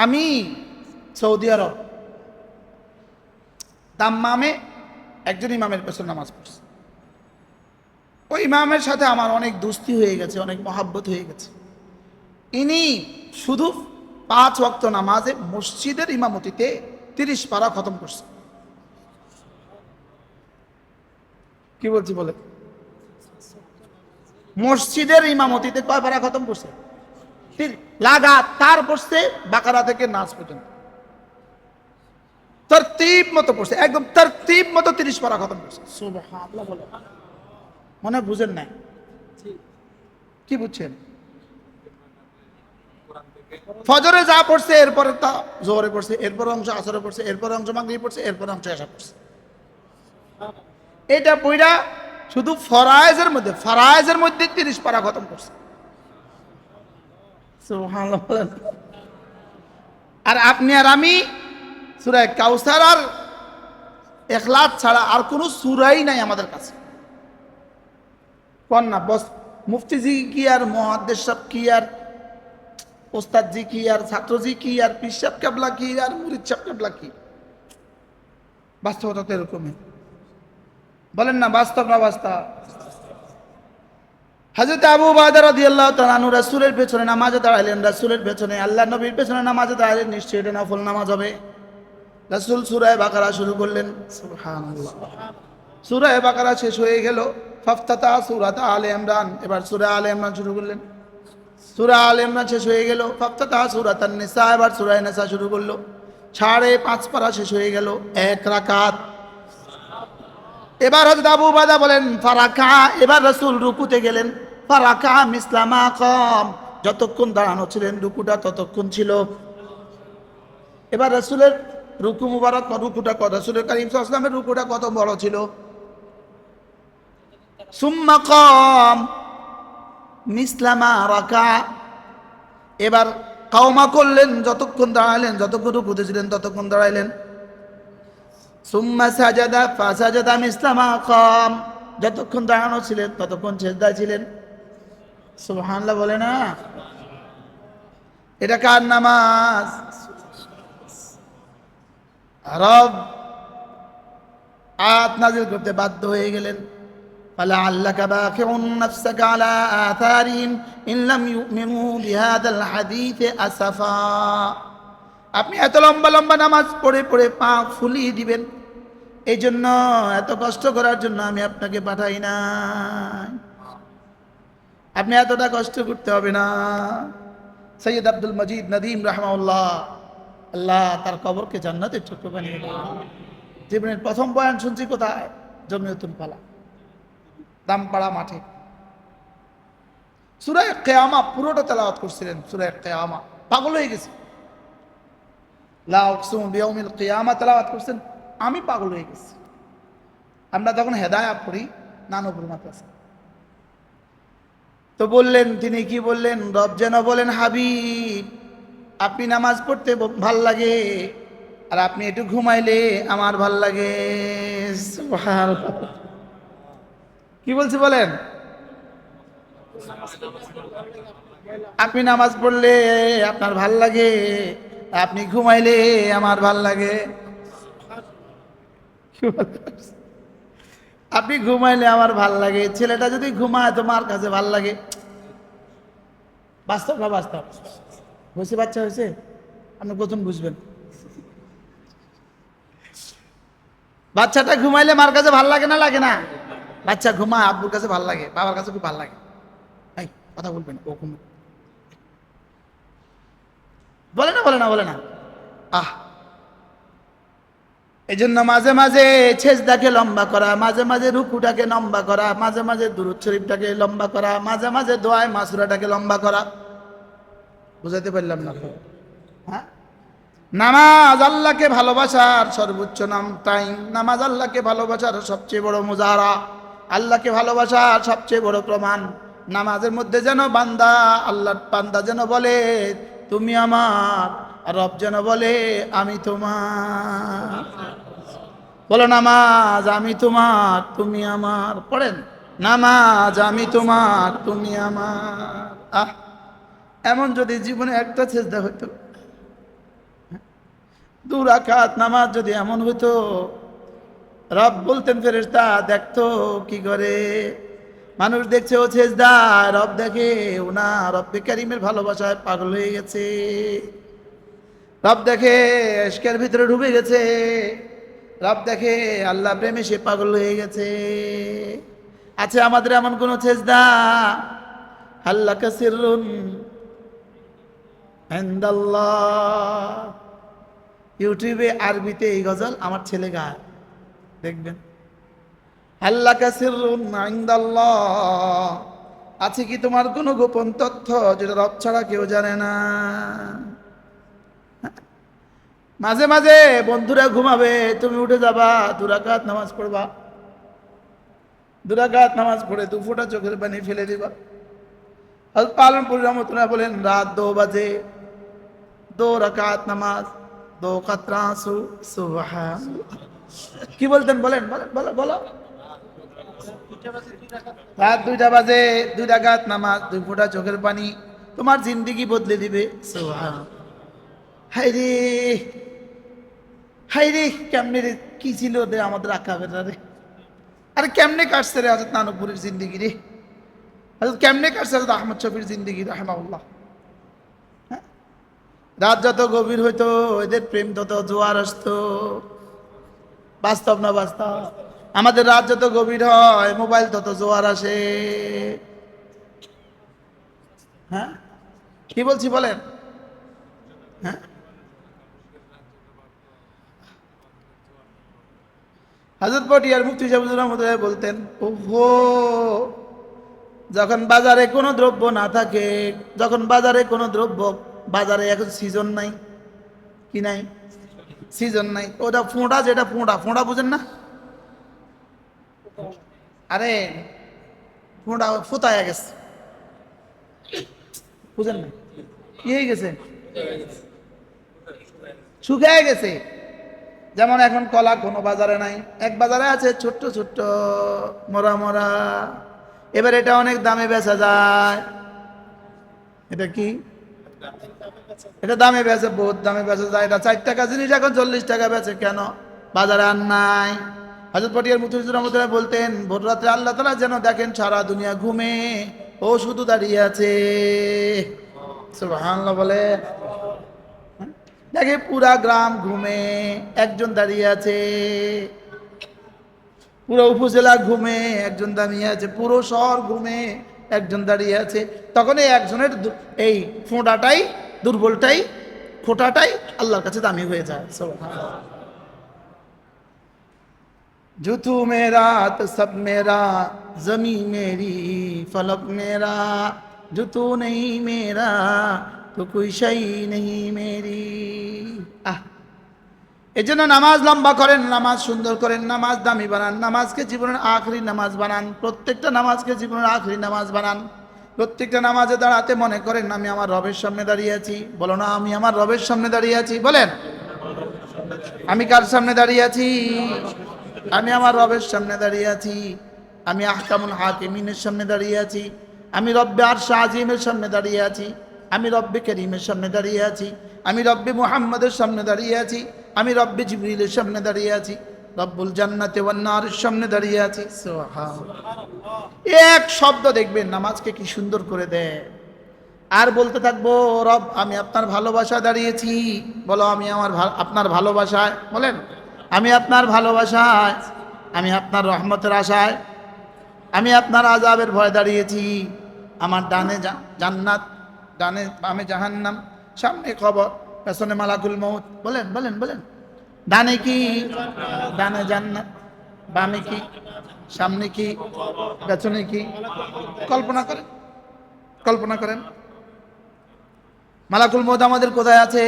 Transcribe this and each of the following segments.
আমি সৌদি আরব দাম্মামে একজন ইমামের পেছনে নামাজ পড়ছি। ওই ইমামের সাথে আমার অনেক দোস্তি হয়ে গেছে, অনেক মহাব্বত হয়ে গেছে। ইনি শুধু 5 ওয়াক্ত নামাজে মসজিদের ইমামতিতে 30 পারা খতম করছে। কি বলছি বলে, মসজিদের ইমামতিতে কয় পারা খতম করছে? লাগাতার পড়ছে, বাকারা থেকে নাস পর্যন্ত তরতিব মতো পড়ছে, একদম তরতিব মতো 30 পারা খতম করছে। সুবহানাল্লাহ বলে মনে বুঝেন নাই? কি বুঝছেন? ফজরে যা পড়ছে এরপরে তা জোহরে পড়ছে, এরপর অংশ আসরে পড়ছে, এরপর অংশ মাগরিবে পড়ছে, এরপর অংশ এশা পড়ছে। এটা পড়া শুধু ফরায়েজের মধ্যে 30 পারা খতম করছে। সুবহানাল্লাহ বলেন। আর আপনি আর আমি সূরা কাউসার আর ইখলাস ছাড়া আর কোনো সূরাই নাই আমাদের কাছে। কোন না বস, মুফতিজি কি আর মুহাদ্দিস সাহেব কি আর ওস্তাদজি কি আর ছাত্রজি কি আর পীর সাহেব কেবলা কি আর মুরিদ সাহেব কেবলা কি? বাস্তবতা তো এরকমই। বলেন না বাস্তব না বাস্তব? হযরত আবু উবায়দা রাদিয়াল্লাহু তাআলা আনহু রাসূলের পেছনে নামাজে দাঁড়ালেন, রাসূলের পেছনে আল্লাহ নবীর পেছনে নামাজে দাঁড়ালেন, নিশ্চয়ই এটা নফল নামাজ হবে। রাসূল সূরা বাকারা শুরু করলেন। সুবহানাল্লাহ। সূরা বাকারা শেষ হয়ে গেল, ফাফতাতা সূরাত আলে ইমরান, এবার সূরা আলে ইমরান শুরু করলেন। সূরা আলে ইমরান শেষ হয়ে গেল, ফাফতাতা সূরাতান নিসা, এবার সূরা নিসা শুরু করলো। 5.5 পারা শেষ হয়ে গেল, 1 রাকাত। এবার হযরত আবু উবায়দা বলেন ফারাকা, এবার রাসূল রুকুতে গেলেন। ফারাকা মিসলামা কাম, যতক্ষণ দাঁড়ানো ছিলেন রুকুটা ততক্ষণ ছিল। এবার রাসূলের রুকু মুবারক, রুকুটা কত, রাসূল কারীম সাল্লাল্লাহু আলাইহি ওয়াসাল্লামের রুকুটা কত বড় ছিল? সুম্মা কাম মিসলামা রাকা, এবার কাওমা করলেন, যতক্ষণ দাঁড়ালেন, যতক্ষণ রুকুতে ছিলেন ততক্ষণ দাঁড়াইলেন। সুম্মা সাজাদা ফাসাজাদা মিসলামা কাম, যতক্ষণ দাঁড়ানো ছিলেন ততক্ষণ সিজদায় ছিলেন। সুবহানাল্লাহ বলে না? এটা কার নামাজ? রব আয়াত নাযিল করতে বাধ্য হয়ে গেলেন। فلعلك باخع نفسك على آثارهم إن لم يؤمنوا بهذا الحديث أسفا, আপনি এত লম্বা লম্বা নামাজ পড়ে পড়ে পা ফুলিয়ে দিবেন, এই জন্য এত কষ্ট করার জন্য আমি আপনাকে পাঠাই না। আপনি এতটা কষ্ট করতে হবে না। সৈয়দ আব্দুল মজিদ নদীম রাহমাহুল্লাহ, আল্লাহ তার কবরকে জান্নাতের ছোট্ট বানিয়ে দেন। জীবনের প্রথম বয়ান শুনছি কোথায়? জমিয়তুল ফালাহ, দামপাড়া মাঠে। সূরা কিয়ামা পুরোটা তেলাওয়াত করছিলেন। সূরা কিয়ামা পাগল হয়ে গেছে। লা উকসিমু বিয়াউমিল কিয়ামা তেলাওয়াত করছেন, আমি পাগল হয়ে গেছি। আমরা তখন হেদায়েত পড়ি নানুপুর মাদ্রাসা। তো বললেন, তিনি কি বললেন? রব যেন বলেন, হাবিব আপনি নামাজ পড়তে ভাল লাগে, আর আপনি একটু ঘুমাইলে আমার ভাল লাগে। সুবহানাল্লাহ। কি বলছি বলেন? আপনি নামাজ পড়লে আপনার ভাল লাগে, আপনি ঘুমাইলে আমার ভাল লাগে। আপনি ঘুমাইলে আমার ভাল লাগে, ছেলেটা যদি ঘুমায় তোমার কাছে ভাল লাগে। বাস্তব না বাস্তব? হয়েছে, বাচ্চা হয়েছে, আপনি কখন বুঝবেন? বাচ্চাটা ঘুমাইলে মার কাছে ভাল লাগে না লাগে না? বাচ্চা ঘুমায় আব্বুর কাছে ভাল লাগে, বাবার কাছে খুব ভাল লাগে। এই কথা বলবেন, ও ঘুম বলে না বলে না বলে না? এই জন্য মাঝে মাঝে সেজদাকে লম্বা করা, মাঝে মাঝে রুকুটাকে লম্বা করা, মাঝে মাঝে দুরূদ শরীফটাকে লম্বা করা, মাঝে মাঝে দোয়ায়ে মাসুরাটাকে লম্বা করা। বুঝাতে পারলাম না? হ্যাঁ, নামাজ আল্লাহকে ভালোবাসার সর্বোচ্চ টাইম। নামাজ আল্লাহকে ভালোবাসার সবচেয়ে বড় মুজাহারা, আল্লাহকে ভালোবাসার সবচেয়ে বড় প্রমাণ। নামাজের মধ্যে যেন বান্দা, আল্লাহর বান্দা যেন বলে তুমি আমার, আর রব যেন বলে আমি তোমার। বলো নামাজ আমি তোমার তুমি আমার। পড়েন নামাজ আমি তোমার তুমি আমার। এমন যদি জীবনে একটা সেজদা হইতো, 2 রাকাত নামাজ যদি এমন হইতো, রব বলতেন ফেরেশতা দেখতো কি করে। মানুষ দেখছে ও সেজদা, রব দেখে ও না, রব্বে কারিমের ভালোবাসায় পাগল হয়ে গেছে। রব দেখে ইশকের ভিতরে ডুবে গেছে। রব দেখে আল্লাহ প্রেমে সে পাগল হয়ে গেছে। আছে আমাদের এমন কোন সেজদা আল্লাহ কাসিরুন ইনদাল্লাহ? ইউটিউবে আরবিতে এই গজল আমার ছেলে গায়, দেখবেন। আল্লাহ কাসিরুন ইনদাল্লাহ, আছে কি তোমার কোনো গোপন তথ্য যেটা রব ছাড়া কেউ জানে না? মাঝে মাঝে বন্ধুরা ঘুমাবে, তুমি উঠে যাবা, 2 রাকাত নামাজ পড়বা। 2 রাকাত নামাজ পড়ে 2 ফোঁটা চোখের পানি ফেলে দিবা। হযরত পালনপুর রহমতুল্লাহ বলেন রাত 2 বাজে, 2 রাকাত নামাজ, 2 কাতরা আঁসু। সুবহানাল্লাহ। কি বলতেন বলেন, বলেন, বলো বলো। রাত 2টা বাজে, 2 রাকাত নামাজ, 2 ফোঁটা চোখের পানি তোমার জিন্দেগি বদলে দিবে। সুবহানাল্লাহ। হায়রে হায়রে, কেমনে রে, কি ছিল রে আমাদের আকাবেররা রে। আরে কেমনে কাটছে রে হযরত নানপুরের জিন্দেগি রে, হযরত কেমনে কাটছে হযরত আহমদ শফির জিন্দেগি রাহিমাহুল্লাহ। রাত যত গভীর হইতো এদের প্রেম তত জোয়ার আসতো। বাস্তব না বাস্তব? আমাদের রাত যত গভীর হয় মোবাইল তত জোয়ার আসে। হ্যাঁ, কি বলছি বলেন? হ্যাঁ, হযরত পটিয়ার মুফতি সাহেব রহমতুল্লাহ বলতেন, ওহো, যখন বাজারে কোনো দ্রব্য না থাকে, যখন বাজারে কোনো দ্রব্য, বাজারে এখন সিজন নাই, কি নাই? সিজন নাই। ওটা ফোঁড়া, যেটা ফোঁড়া, ফোঁড়া বুঝেন না? আরে ফোঁড়া ফোতায় গেছে, বুঝেন না? কি হয়ে গেছে? শুকায় গেছে। যেমন এখন কলা কোনো বাজারে নাই, এক বাজারে আছে ছোট্ট ছোট্ট মরা মরা। এবার এটা অনেক দামে বেচা যায়। এটা কি? এটা দামে বেচে, বহুত দামে বেচা যায়। এটা 4 টাকা জিনিস এখন 40 টাকা বেচে, কেন? বাজারে আর নাই। হযরত পটিয়ার মুফতি রহমতুল্লাহ বলতেন, ভোর রাত্রে আল্লাহ তাআলা যেন দেখেন সারা দুনিয়া ঘুমে, ও শুধু দাঁড়িয়ে আছে। সুবহানাল্লাহ বলে। দেখে পুরা গ্রাম ঘুমে, একজন দাঁড়িয়ে আছে। পুরো উপজেলা ঘুমে, একজন দাঁড়িয়ে আছে। পুরো শহর ঘুমে, একজন দাঁড়িয়ে আছে। তখন এই একজনের এই ফোঁটাটাই, দুর্বলটাই, খোটাটাই আল্লাহর কাছে দামি হয়ে যায়। সুবহানাল্লাহ। जो तू मेरा तो सब मेरा, जमी मेरी फलक मेरा, जो तू नहीं मेरा तो कोई शई नहीं मेरी। আহ, এজন্য নামাজ লম্বা করেন, নামাজ সুন্দর করেন, নামাজ দামি বানান, নামাজকে জীবনের আখরি নামাজ বানান। প্রত্যেকটা নামাজকে জীবনের আখরি নামাজ বানান। প্রত্যেকটা নামাজে দাঁড়াতে মনে করেন আমি আমার রবের সামনে দাঁড়িয়ে আছি। বলো না, আমি আমার রবের সামনে দাঁড়িয়ে আছি। বলেন, আমি কার সামনে দাঁড়িয়ে আছি? আমি আমার রবের সামনে দাঁড়িয়ে আছি। আমি আহকামুল হাকিমিনের সামনে দাঁড়িয়ে আছি। আমি রব্বে আরশ আজিমের সামনে দাঁড়িয়ে আছি। আমি রব্বে করিমের সামনে দাঁড়িয়ে আছি। আমি রব্বে মুহাম্মদের সামনে দাঁড়িয়ে আছি। আমি রব্বে জিবরিলের সামনে দাঁড়িয়ে আছি। রব্বুল জান্নাতে ওয়ান নারের সামনে দাঁড়িয়ে আছি। সুবহানাল্লাহ। এক শব্দ দেখবেন নামাজকে কি সুন্দর করে দেয়। আর বলতে থাকবো, রব আমি আপনার ভালোবাসায় দাঁড়িয়েছি। বলো, আমি আপনার ভালোবাসায়। বলেন, আমি আপনার ভালোবাসায়, আমি আপনার রহমতের আশায়, আমি আপনার আযাবের ভয় দাঁড়িয়েছি। আমার ডানে জান্নাত, ডানে বামে জাহান্নাম, সামনে কবর, পেছনে মালাকুল মউত। বলেন বলেন বলেন, ডানে কি? ডানে জান্নাত, বামে কি? সামনে কি? পেছনে কি? কল্পনা করেন, কল্পনা করেন। মালাকুল মউত আমাদের কোথায় আছে?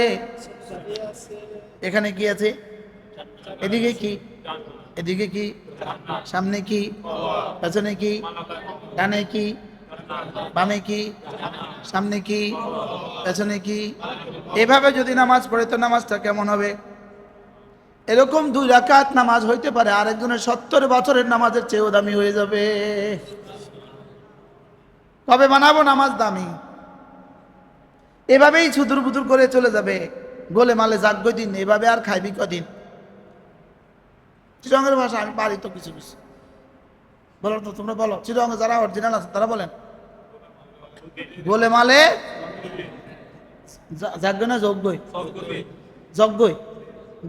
এখানে কি আছে? এদিকে কি? এদিকে কি? সামনে কি? পেছনে কি? ডানে কি? বামে কি? সামনে কি? পেছনে কি? এভাবে যদি নামাজ পড়ে তো নামাজটা কেমন হবে? এরকম 2 রাকাত নামাজ হইতে পারে আরেকজনের 70 বছরের নামাজের চেয়েও দামি হয়ে যাবে। কবে বানাবো নামাজ দামি? এভাবেই ছুদুর বুদুর করে চলে যাবে। গোলে মালে যাগ্য দিন, এভাবে আর খাইবি কদিন? চিরঙ্গের ভাষা আমি পারি তো কিছু কিছু। বলো তো, তোমরা বলো, চিরঙ্গে যারা অরিজিনাল আছে তারা বলেন। গোলে মালে যাগ্য না যজ্ঞই? যজ্ঞই।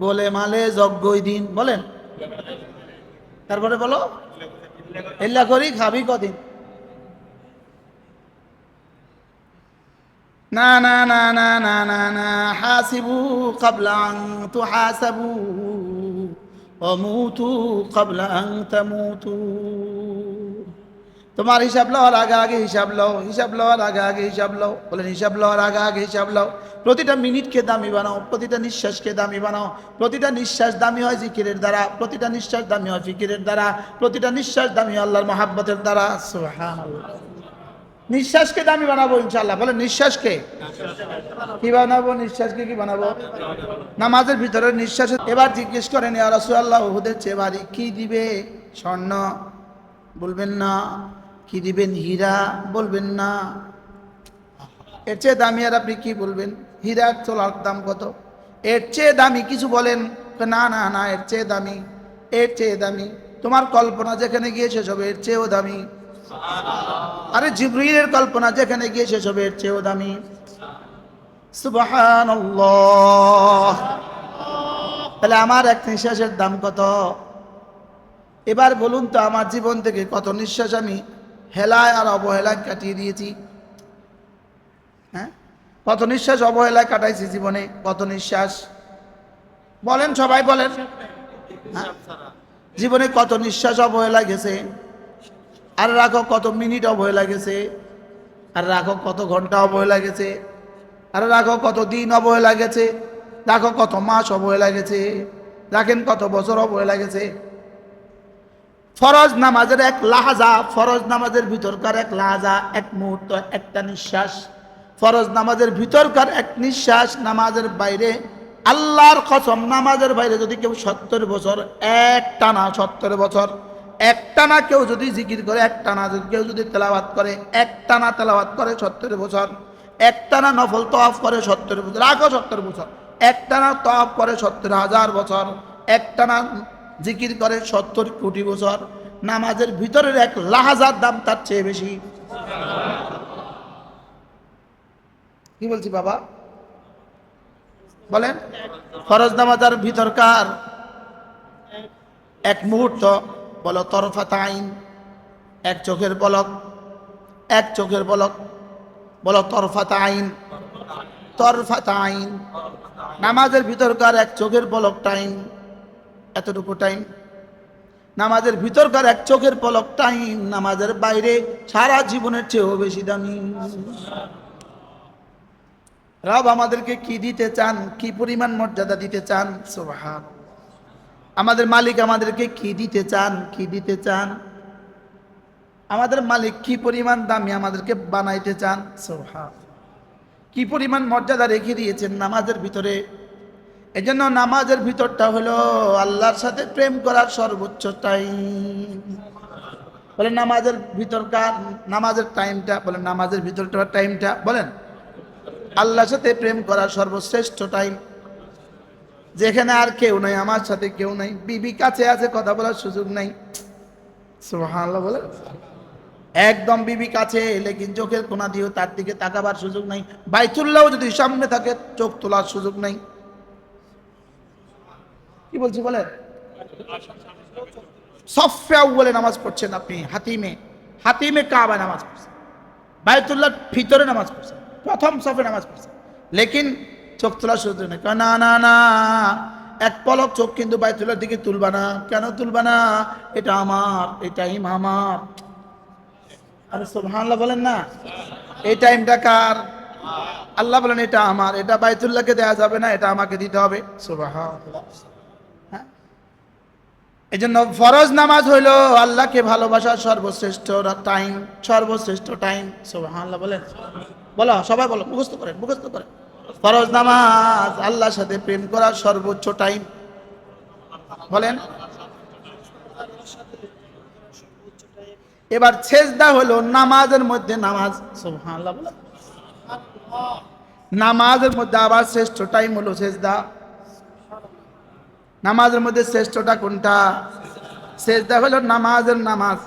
গোলে মালে যজ্ঞই দিন বলেন। তারপরে বলো, এল্লা করি খাবি কদিন? না না না না না না না, হাসিবু ক্বাবলা আন তুহাসাবু ওয়া মুতু ক্বাবলা আন তামুতু। তোমার হিসাব লওয়ার আগে আগে হিসাব লও, হিসাব লওয়ার আগে আগে হিসাব লও। বলেন হিসাব লওয়ার আগে আগে হিসাব লও। প্রতিটা মিনিটকে দামি বানাও, প্রতিটা নিঃশ্বাসকে দামি বানাও। প্রতিটা নিঃশ্বাস দামি হয় জিকিরের দ্বারা, প্রতিটা নিঃশ্বাস দামি হয় ফিকিরের দ্বারা, প্রতিটা নিঃশ্বাস দামি হয় আল্লাহর মহাব্বতের দ্বারা। সুবহানাল্লাহ। নিঃশ্বাসকে দামি বানাবো ইনশাআল্লাহ। বলেন নিঃশ্বাসকে কি বানাবো? নিঃশ্বাসকে কি বানাবো? নামাজের ভিতরে নিঃশ্বাস। এবার জিজ্ঞেস করেন, ইয়া রাসূলুল্লাহ, উহুদের চেয়ে ভারী কি দিবে? স্বর্ণ? বলবেন না। কি দিবেন? হীরা? বলবেন না। এর চেয়ে দামি আর আপনি কি বলবেন? হীরা তোলার দাম কত? এর চেয়ে দামি কিছু বলেন? না না না, এর চেয়ে দামি, এর চেয়ে দামি। তোমার কল্পনা যেখানে গিয়ে শেষ হবে এর চেয়েও দামি। আরে জিবরিলের কল্পনা যেখানে গিয়ে শেষ হবে এর চেয়েও দামি। সুবহানাল্লাহ। তাহলে আমার এক নিঃশ্বাসের দাম কত? এবার বলুন তো, আমার জীবন থেকে কত নিঃশ্বাস আমি হেলায় আর অবহেলায় কাটিয়ে দিয়েছি? হ্যাঁ, কত নিঃশ্বাস অবহেলায় কাটাইছি জীবনে? কত নিঃশ্বাস বলেন, সবাই বলেন। হ্যাঁ? জীবনে কত নিঃশ্বাস অবহেলা গেছে? আর রাখো কত মিনিট অবহেলা গেছে? আর রাখো কত ঘন্টা অবহেলা গেছে? আর রাখো কত দিন অবহেলা গেছে? রাখো কত মাস অবহেলা গেছে? রাখেন কত বছর অবহেলা গেছে? ফরজ নামাজের এক লাহাজা, ফরজ নামাজের ভিতরকার এক লাহাজা, এক মুহূর্ত, একটা নিঃশ্বাস, ফরজ নামাজের ভিতরকার এক নিঃশ্বাস, নামাজের বাইরে, আল্লাহর কসম, নামাজের বাইরে যদি কেউ 70 বছর একটানা, 70 বছর একটানা কেউ যদি জিকির করে, একটানা কেউ যদি তেলাওয়াত করে, একটানা তেলাওয়াত করে 70 বছর, একটানা নফল তওয়াফ করে 70 বছর, রাখো 70 বছর, একটানা তওয়াফ করে 70,000 বছর, একটানা জিকির করে 70 কোটি বছর, নামাজের ভিতরের এক লাহাজার দাম তার চেয়ে বেশি। কি বলছি বাবা? বলেন। ফরজ নামাজের ভিতরকার এক মুহূর্ত, বলো তরফাত আইন, এক চোখের পলক, এক চোখের পলক, বলো তরফাত আইন, তরফাত আইন। নামাজের ভিতরকার এক চোখের পলক টাইম, এতটুকু টাইম। নামাজের ভিতরকার এক চোখের পলক টাইম নামাজের বাইরে সারা জীবনের চেয়েও বেশি দামি। রব আমাদেরকে কি দিতে চান, কি পরিমাণ মর্যাদা দিতে চান? সুবহানাল্লাহ। আমাদের মালিক আমাদেরকে কি দিতে চান, কি দিতে চান? আমাদের মালিক কি পরিমাণ দামি আমাদেরকে বানাইতে চান? সুবহানাল্লাহ। কি পরিমাণ মর্যাদা রেখে দিয়েছেন নামাজের ভিতরে। এজন্য নামাজের ভিতরটা হলো আল্লাহর সাথে প্রেম করার সর্বোচ্চ টাইম। বলেন নামাজের ভিতরকার, নামাজের টাইমটা, বলেন নামাজের ভিতরকার টাইমটা, বলেন আল্লাহর সাথে প্রেম করার সর্বশ্রেষ্ঠ টাইম। যেখানে আর কেউ নাই, আমার সাথে কেউ নাই, বিবি কাছে আছে, কথা বলার সুযোগ নাই। সুবহানাল্লাহ বলেন। একদম বিবি কাছে, লেকিন চোখের কোনা দিয়েও তার দিকে তাকাবার সুযোগ নাই। বাইতুল্লাহ যদি সামনে থাকে, চোখ তোলার সুযোগ নাই। কি বলছি বলেন? সফে আউয়ালে নামাজ পড়ছেন আপনি, হাতিমে, হাতিমে কাবা নামাজ পড়ছেন, বাইতুল্লাহর ভিতরে নামাজ পড়ছেন, প্রথম সফে নামাজ পড়ছেন, লেকিন চোখ তোলার সুযোগ নেই। না না না, এক পলক চোখ কিন্তু বাইতুল্লাহর দিকে তুলবা না। কেন তুলবা না? এটা আমার, এই টাইম আমার। আরে সুবহানাল্লাহ বলেন না। এই টাইমটা কার? আল্লাহ বলেন এটা আমার, এটা বাইতুল্লাহকে দেয়া যাবে না, এটা আমাকে দিতে হবে। সুবহানাল্লাহ। এই জন্য ফরজ নামাজ হইল আল্লাহকে ভালোবাসার সর্বশ্রেষ্ঠ টাইম, সর্বশ্রেষ্ঠ টাইম। সুবহানাল্লাহ বলেন। বলো সবাই, বলো, মুখস্থ করেন, মুখস্থ করেন। ফরজ নামাজ আল্লাহর সাথে প্রেম করার সর্বোচ্চ টাইম। বলেন। এবার সেজদা হলো নামাজের মধ্যে নামাজ। সুবহানাল্লাহ বলেন। নামাজের মধ্যে আবার শ্রেষ্ঠ টাইম হলো সেজদা। নামাজের মধ্যে শ্রেষ্ঠটা কোনটা? সেজদা হলো নামাজের নামাজ।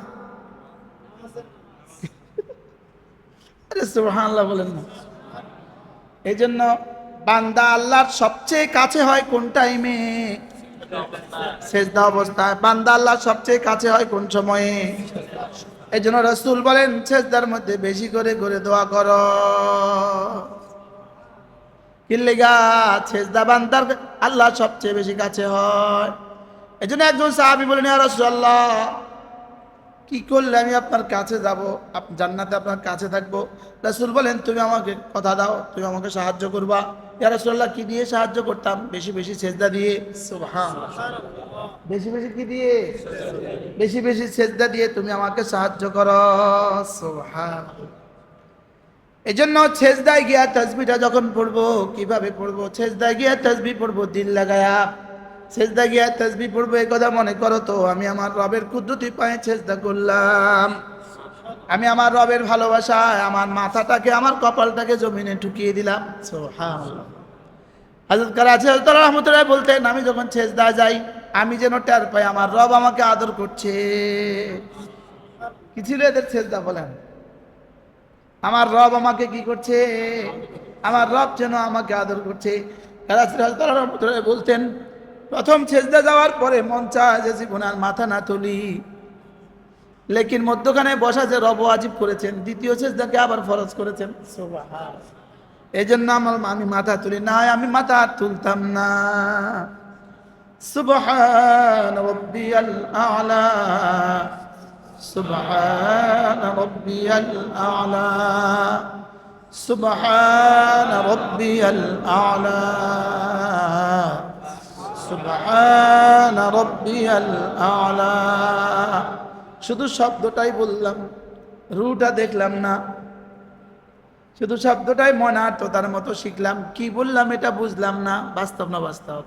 আরে সুবহানাল্লাহ বলেন না। এই জন্য বান্দা আল্লাহর সবচেয়ে কাছে হয় কোন টাইমে? সেজদা অবস্থায়। বান্দা আল্লাহর সবচেয়ে কাছে হয় কোন সময়ে? এই জন্য রাসূল বলেন সেজদার মধ্যে বেশি করে করে দোয়া করো। কি লেগা? সেজদা বান্দার আল্লাহ সবচেয়ে বেশি কাছে হয়। এই জন্য একজন সাহাবী বলেন, ইয়া রাসূলুল্লাহ, কি করলে আমি আপনার কাছে যাব, জান্নাতে আপনার কাছে থাকবো? রাসূল বলেন, তুমি আমাকে কথা দাও, তুমি আমাকে সাহায্য করবা। ইয়া রাসূলুল্লাহ, কি দিয়ে সাহায্য করতাম? বেশি বেশি সেজদা দিয়ে। সুবহানাল্লাহ। বেশি বেশি কি দিয়ে? বেশি বেশি সেজদা দিয়ে তুমি আমাকে সাহায্য করো। সুবহানাল্লাহ। এই জন্য সেজদায় গিয়া তাসবিহটা যখন পড়বো, কিভাবে পড়বো? সেজদায় গিয়া তাসবিহ পড়বো দিল লাগায়া। সেজদা গিয়া তাসবিহ পড়বো এই কথা মনে করো তো আমি আমার রবের কুদরতি পায়ে সেজদা করলাম। আমি আমার রবের ভালোবাসায় আমার মাথাটাকে, আমার কপালটাকে জমিনে ঠুকিয়ে দিলাম। সুবহানাল্লাহ। হযরত কারাচি হযরত রাহমাতুল্লাহ বলতেন, আমি যখন সেজদা যাই আমি যেন টের পাই আমার রব আমাকে আদর করছে। কি ছিল এদের সেজদা বলেন? আমার রব আমাকে কি করছে? আমার রব যেন আমাকে আদর করছে। কারাচি হযরত রাহমাতুল্লাহ বলতেন, প্রথম সেজদা যাওয়ার পরে মন চায় যে জীবনে আর মাথা না তুলি, লেকিন মধ্যখানে বসা যে রব ওয়াজিব করেছেন, দ্বিতীয় সেজদাকে আবার ফরজ করেছেন। সুবহানাল্লাহ। এই জন্য আমি মাথা তুলি না, আমি মাথা তুলতাম না। সুবহান রাব্বিয়াল আ'লা, সুবহান রাব্বিয়াল আ'লা, সুবহান রাব্বিয়াল আ'লা, সুবহান রাব্বিয়াল আ'লা। শুধু শব্দটাই বললাম, রুটা দেখলাম না। শুধু শব্দটাই মনার্থতার মতো শিখলাম, কি বললাম এটা বুঝলাম না। বাস্তব না বাস্তব?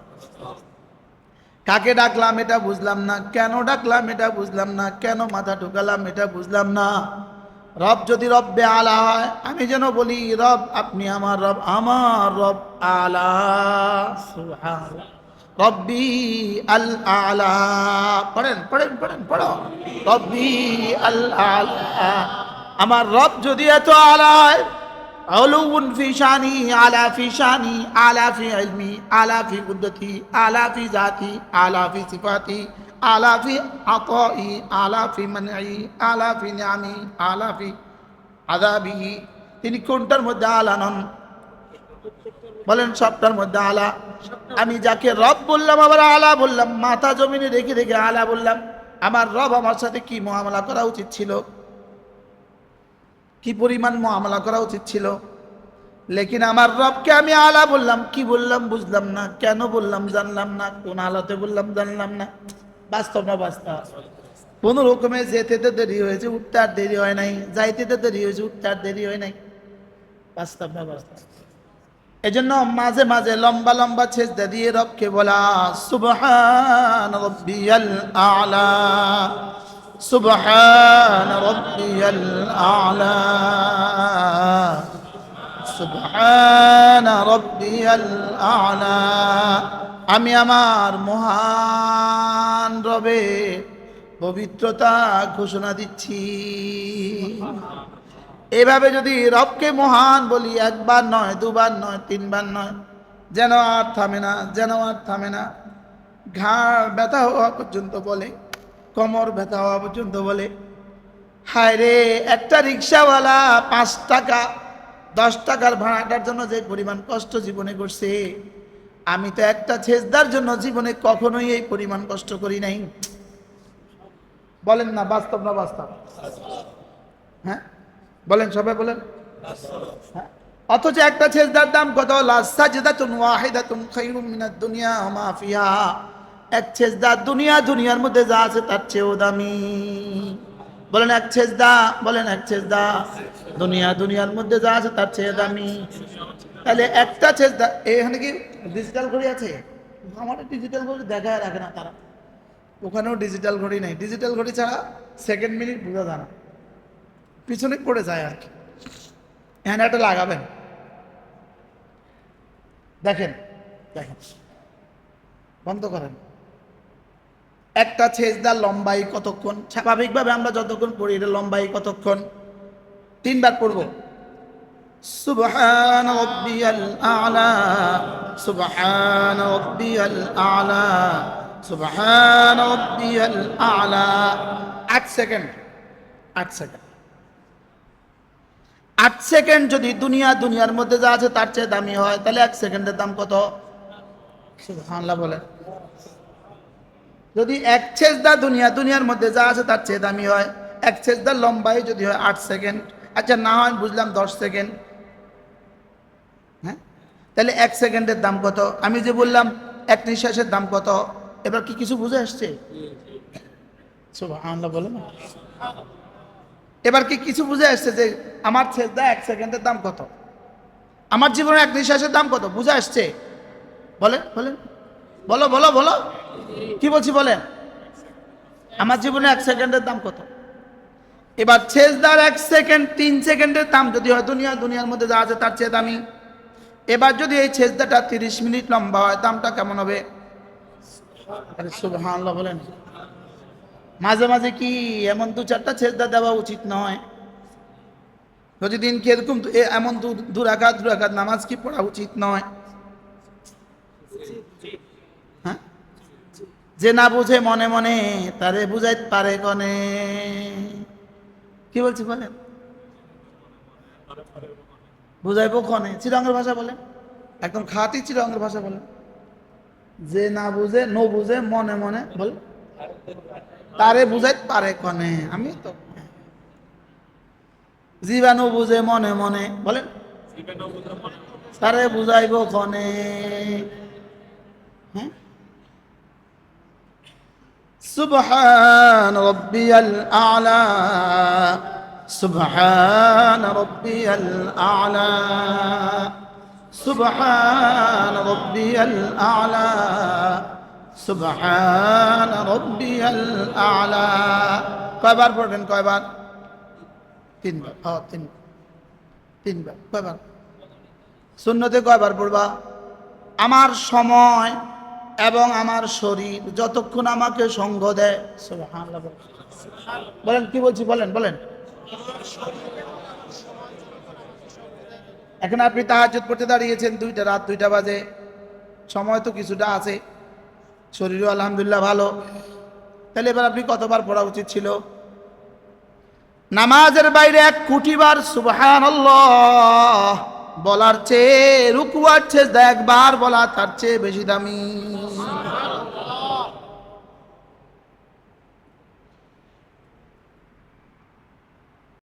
কাকে ডাকলাম এটা বুঝলাম না, কেন ডাকলাম এটা বুঝলাম না, কেন মাথা ঢুকালাম এটা বুঝলাম না। রব যদি রব্বে আলা হয়, আমি যেন বলি রব আপনি আমার রব, আমার রব আলা। সুবহানাল্লাহ। রব্বি আল আলা। পড়েন পড়েন পড়েন পড়ো। রব্বি আল আলা। আমার রব যদি এত আলা হয়, আলুউন ফি শানি, আলা ফি শানি, আলা ফি ইলমি, আলা ফি কুদরতি, আলা ফি জাতি, আলা ফি সিফাতি, আলা ফি আতাই, আলা ফি মানই, আলা ফি নিআমি, আলা ফি আযাবিহি। তিনি কোনটার মধ্যে আলা নন? বলেন সবটার মধ্যে আলা। আমি যাকে রব বললাম আবার আলা বললাম, মাথা জমিনে রেখে রেখে আলা বললাম। আমার রব আমার সাথে কি মুআমালা করা উচিত ছিল? কি পরিমাণ মুআমালা করা উচিত ছিল? লেকিন আমার রবকে আমি আলা বললাম, কি বললাম বুঝলাম না, কেন বললাম জানলাম না, কোন আলাতে বললাম জানলাম না। বাস্তব না বাস্তব? কোন রকমে যেতে তো দেরি হয়েছে, উঠতে আর দেরি হয় নাই, যাইতে তো দেরি হয়েছে, উঠতে আর দেরি হয় নাই। বাস্তব না বাস্তব? এজন্য মাঝে মাঝে লম্বা লম্বা সেজদা দিয়ে রবকে বলা, সুবহান রাব্বিয়াল আ'লা, সুবহান রাব্বিয়াল আ'লা, সুবহান রাব্বিয়াল আ'লা। আমি আমার মহান রবে পবিত্রতা ঘোষণা দিচ্ছি। এভাবে যদি রবকে মহান বলি, একবার নয়, দুবার নয়, তিনবার নয়, যেন আর থামে না, যেন আর থামে না। ঘাড় ব্যথা হওয়া পর্যন্ত বলে, কোমর ব্যথা হওয়া পর্যন্ত বলে। হায় রে, একটা রিক্সাওয়ালা 5 টাকা 10 টাকার ভাড়াটার জন্য যে পরিমাণ কষ্ট জীবনে করছে, আমি তো একটা সেজদার জন্য জীবনে কখনোই এই পরিমাণ কষ্ট করি নাই। বলেন না বাস্তব না বাস্তব? হ্যাঁ বলেন, সবাই বলেন। হ্যাঁ? অথচ একটা সেজদার দাম কত? লাসাজদাতুন ওয়াহিদাতুন খায়রুম মিনাদ দুনিয়া ওয়া মা ফিহা। এক সেজদা দুনিয়ার মধ্যে যা আছে তার চেয়েও দামি। বলেন এক সেজদা, বলেন এক সেজদা দুনিয়ার মধ্যে যা আছে তার চেয়ে দামি। তাহলে একটা সেজদা, এখানে কি ডিজিটাল ঘড়ি আছে? আমাদের ডিজিটাল ঘড়ি দেখায় রাখে না তারা। ওখানেও ডিজিটাল ঘড়ি নেই। ডিজিটাল ঘড়ি ছাড়া সেকেন্ড মিনিট বোঝা যায় না, পিছনে পড়ে যায় আর কি। এখানে একটা লাগাবেন, দেখেন দেখেন, বন্ধ করেন। একটা সেজদা লম্বাই কতক্ষণ? স্বাভাবিকভাবে আমরা যতক্ষণ পড়ি এটা লম্বাই কতক্ষণ? 3 বার পড়ব। সুবহান রাব্বিয়াল আ'লা, সুবহান রাব্বিয়াল আ'লা, সুবহান রাব্বিয়াল আ'লা। 8 সেকেন্ড, 8 সেকেন্ড, 8 সেকেন্ড যদি দুনিয়ার মধ্যে যা আছে তার চেয়ে দামি হয়, তাহলে 1 সেকেন্ডের দাম কত? সুবহানাল্লাহ বলেন। যদি এক সেজদা দুনিয়ার মধ্যে যা আছে তার চেয়ে দামি হয়, এক সেজদা লম্বাই যদি হয় 8 সেকেন্ড, আচ্ছা না হয় বুঝলাম 10 সেকেন্ড, হ্যাঁ, তাহলে 1 সেকেন্ডের দাম কত? আমি যে বললাম এক নিঃশ্বাসের দাম কত, এবার কি কিছু বুঝে আসছে? সুবহানাল্লাহ বলেন। এবার কি কিছু বুঝে আসছে যে আমার সেজদা 1 সেকেন্ডের দাম কত, আমার জীবনে এক নিঃশ্বাসের দাম কত? বুঝে আসছে? বলেন বলেন, বলো বলো বলো, কি বলছি বলেন। আমার জীবনে 1 সেকেন্ডের দাম কত? এবার সেজদার 1 সেকেন্ড 3 সেকেন্ডের দাম যদি হয় দুনিয়ার মধ্যে যা আছে তার চেয়ে দামি, এবার যদি এই সেজদাটা 30 মিনিট লম্বা হয়, দামটা কেমন হবে? আরে সুবহানাল্লাহ বলেন। মাঝে মাঝে কি এমন 2-4টা সেজদা দেওয়া উচিত নয়? প্রতিদিন কি এরকম এমন দু রাকাত নামাজ কি পড়া উচিত নয়? হ্যাঁ, যে না বুঝে মনে মনে তারে বুঝাইতে পারে কনে। কি বলছি বলেন, বুঝাইবো কনে? চিরঙ্গের ভাষা বলেন, একদম খাঁটি চিরঙ্গের ভাষা বলেন। যে না বুঝে নো বুঝে মনে মনে বল তারে বুঝাইতে পারে কনে। আমি তো জীবাণু বুঝে মনে মনে বলেন, তারে বুঝাইবো কনে। হ্যাঁ, সুবহান রাব্বিয়াল আ'লা, সুবহান রাব্বিয়াল আ'লা, সুবহান রাব্বিয়াল আ'লা, সুবহান রাব্বিয়াল আ'লা। কয়বার পড়বেন? কয়বার? 3 বার। হ্যাঁ, 3 বার। কয়বার? সুন্নতে কয়বার পড়বা? আমার সময় এবং আমার শরীর যতক্ষণ আমাকে সঙ্গ দেয়, সুবহানাল্লাহ বলেন, কি বলছি বলেন বলেন। এখন আপনি তাহাজ্জুদ পড়তে দাঁড়িয়েছেন, রাত 2টা বাজে, সময় তো কিছুটা আছে, শরীরও আলহামদুলিল্লাহ ভালো, তাহলে এবার আপনি কতবার পড়া উচিত ছিল? নামাজের বাইরে 1 কোটি বার সুবহানাল্লাহ বলার চেয়ে রুকু আর সেজদা 1 বার বলা তার চেয়ে বেশি দামি।